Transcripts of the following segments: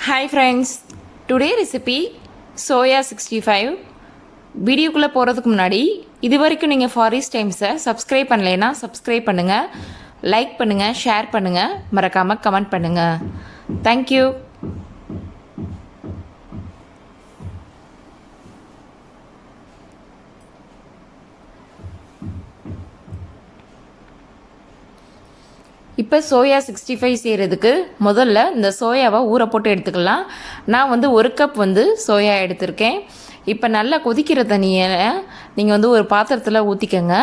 Hi friends, today recipe Soya 65. வீடியோக்குள்ளே போகிறதுக்கு முன்னாடி இது வரைக்கும் நீங்கள் ஃபாரிஸ்ட் டைம்ஸை சப்ஸ்கிரைப் பண்ணலைன்னா சப்ஸ்கிரைப் பண்ணுங்கள், லைக் பண்ணுங்கள், ஷேர் பண்ணுங்கள், மறக்காமல் கமெண்ட் பண்ணுங்கள். தேங்க்யூ. இப்போ சோயா 65 செய்கிறதுக்கு முதல்ல இந்த சோயாவை ஊற போட்டு எடுத்துக்கலாம். நான் வந்து 1 கப் சோயா எடுத்திருக்கேன். இப்போ நல்லா கொதிக்கிற தண்ணியை நீங்கள் ஒரு பாத்திரத்தில் ஊற்றிக்கங்க.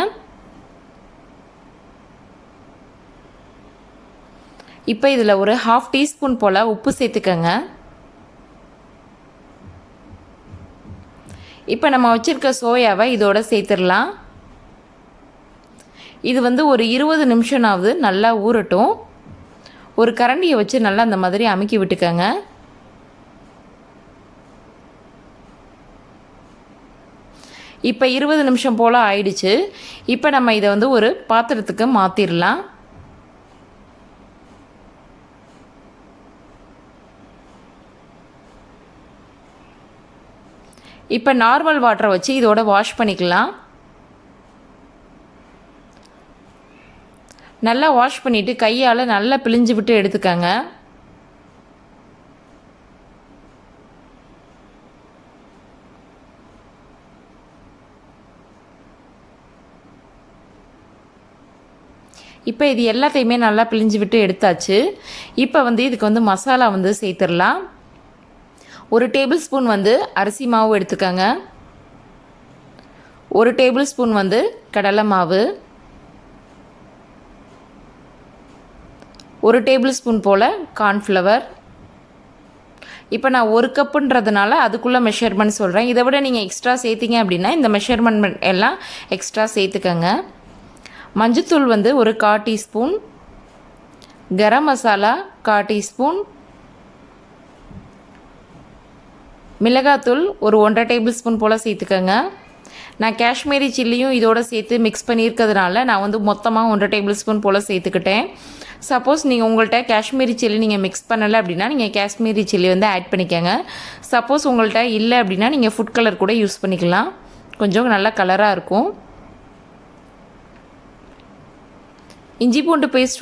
இப்போ இதில் ஒரு 1/2 டீஸ்பூன் போல் உப்பு சேர்த்துக்கங்க. இப்போ நம்ம வச்சுருக்க சோயாவை இதோட சேர்த்துடலாம். இது ஒரு 20 நிமிஷமாவது நல்லா ஊறட்டும். ஒரு கரண்டியை வச்சு நல்லா அந்த மாதிரி அமுக்கி விட்டுக்கங்க. இப்போ 20 நிமிஷம் போல் ஆயிடுச்சு. இப்போ நம்ம இதை ஒரு பாத்திரத்துக்கு மாற்றிடலாம். இப்போ நார்மல் வாட்டரை வச்சு இதோட வாஷ் பண்ணிக்கலாம். நல்லா வாஷ் பண்ணிவிட்டு கையால் நல்லா பிழிஞ்சு விட்டு எடுத்துக்கங்க. இப்போ இது எல்லாத்தையுமே நல்லா பிழிஞ்சு விட்டு எடுத்தாச்சு. இப்போ இதுக்கு மசாலா சேர்த்துடலாம். 1 டேபிள் ஸ்பூன் அரிசி மாவு எடுத்துக்கங்க. 1 டேபிள் ஸ்பூன் கடலை மாவு, 1 டேபிள் ஸ்பூன் போல் கார்ன்ஃப்ளவர். இப்போ நான் 1 கப்புன்றதுனால அதுக்குள்ளே மெஷர்மெண்ட் சொல்கிறேன். இதை விட நீங்கள் எக்ஸ்ட்ரா சேர்த்திங்க அப்படின்னா இந்த மெஷர்மெண்ட் எல்லாம் எக்ஸ்ட்ரா சேர்த்துக்கங்க. மஞ்சத்தூள் 1 1/4 டீஸ்பூன், கரம் மசாலா 1/4 டீஸ்பூன், மிளகாத்தூள் ஒரு 1/2 டேபிள் ஸ்பூன் போல் சேர்த்துக்கங்க. நான் காஷ்மீரி சில்லியும் இதோட சேர்த்து மிக்ஸ் பண்ணியிருக்கிறதுனால நான் மொத்தமாக 1/2 டேபிள் ஸ்பூன் போல் சேர்த்துக்கிட்டேன். சப்போஸ் நீங்கள் உங்கள்கிட்ட காஷ்மீரி சில்லி நீங்கள் மிக்ஸ் பண்ணலை அப்படின்னா நீங்கள் காஷ்மீரி சில்லி ஆட் பண்ணிக்கோங்க. சப்போஸ் உங்கள்கிட்ட இல்லை அப்படின்னா நீங்கள் ஃபுட் கலர் கூட யூஸ் பண்ணிக்கலாம். கொஞ்சம் நல்லா கலராக இருக்கும். இஞ்சி பூண்டு பேஸ்ட்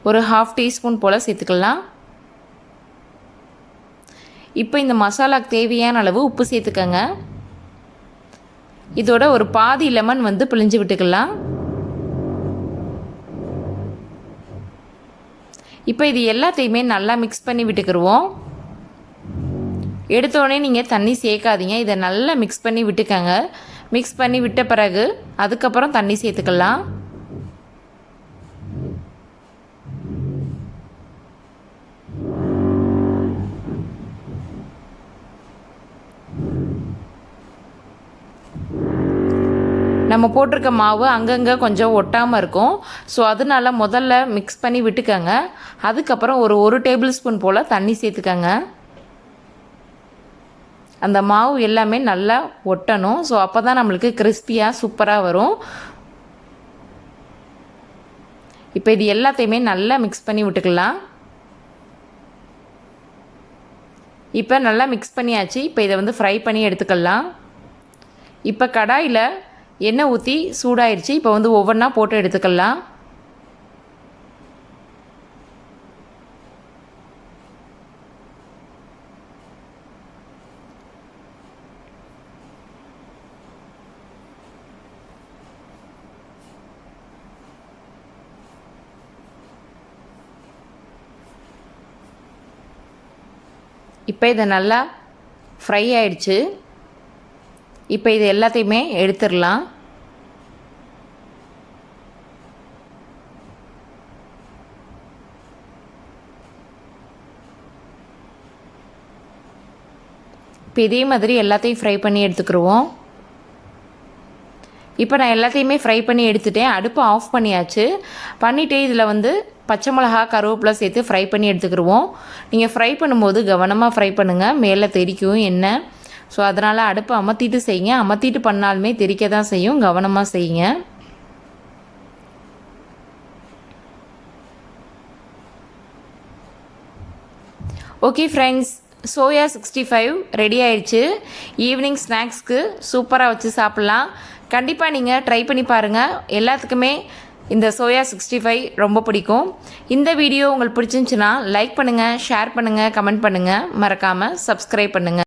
ஒரு 1/2 டீஸ்பூன் போல் சேர்த்துக்கலாம். இப்போ இந்த மசாலாக்கு தேவையான அளவு உப்பு சேர்த்துக்கங்க. இதோட ஒரு பாதி லெமன் பிழிஞ்சு விட்டுக்கலாம். இப்போ இது எல்லாத்தையுமே நல்லா மிக்ஸ் பண்ணி விட்டுக்கிடுவோம். எடுத்தோடனே நீங்கள் தண்ணி சேர்க்காதீங்க. இதை நல்லா மிக்ஸ் பண்ணி விட்டுக்கங்க. மிக்ஸ் பண்ணி விட்ட பிறகு அதுக்கப்புறம் தண்ணி சேர்த்துக்கலாம். நம்ம போட்டிருக்க மாவு அங்கங்கே கொஞ்சம் ஒட்டாமல் இருக்கும். ஸோ அதனால முதல்ல மிக்ஸ் பண்ணி விட்டுக்கங்க. அதுக்கப்புறம் ஒரு 1 டேபிள் ஸ்பூன் போல் தண்ணி சேர்த்துக்கங்க. அந்த மாவு எல்லாமே நல்லா ஒட்டணும். ஸோ அப்போ தான் நம்மளுக்கு கிறிஸ்பியாக சூப்பராக வரும். இப்போ இது எல்லாத்தையுமே நல்லா மிக்ஸ் பண்ணி விட்டுக்கலாம். இப்போ நல்லா மிக்ஸ் பண்ணியாச்சு. இப்போ இதை ஃப்ரை பண்ணி எடுத்துக்கலாம். இப்போ கடாயில் எண்ணெய் ஊற்றி சூடாயிருச்சு. இப்போ ஒவ்வொன்றா போட்டு எடுத்துக்கலாம். இப்போ இதை நல்லா ஃப்ரை ஆயிடுச்சு. இப்போ இது எல்லாத்தையுமே எடுத்துடலாம். இப்போ இதே மாதிரி எல்லாத்தையும் ஃப்ரை பண்ணி எடுத்துக்கிடுவோம். இப்போ நான் எல்லாத்தையுமே ஃப்ரை பண்ணி எடுத்துட்டேன். அடுப்பு ஆஃப் பண்ணியாச்சு. பண்ணிவிட்டு இதில் பச்சை மிளகா, கருவேப்பிலை சேர்த்து ஃப்ரை பண்ணி எடுத்துக்கிடுவோம். நீங்கள் ஃப்ரை பண்ணும்போது கவனமாக ஃப்ரை பண்ணுங்கள். மேலே தெரிக்கும் எண்ணெய். ஸோ அதனால் அடுப்பை அமர்த்திட்டு செய்யுங்க. அமர்த்திட்டு பண்ணாலுமே தெரிக்க தான் செய்யும். கவனமாக செய்யுங்க. ஓகே ஃப்ரெண்ட்ஸ், சோயா 65 ரெடி ஆயிடுச்சு. ஈவினிங் ஸ்நாக்ஸ்க்கு சூப்பராக வச்சு சாப்பிட்லாம். கண்டிப்பாக நீங்கள் ட்ரை பண்ணி பாருங்கள். எல்லாத்துக்குமே இந்த சோயா 65 ரொம்ப பிடிக்கும். இந்த வீடியோ உங்களுக்கு பிடிச்சிருந்துச்சுன்னா லைக் பண்ணுங்கள், ஷேர் பண்ணுங்கள், கமெண்ட் பண்ணுங்கள். மறக்காமல் சப்ஸ்கிரைப் பண்ணுங்கள்.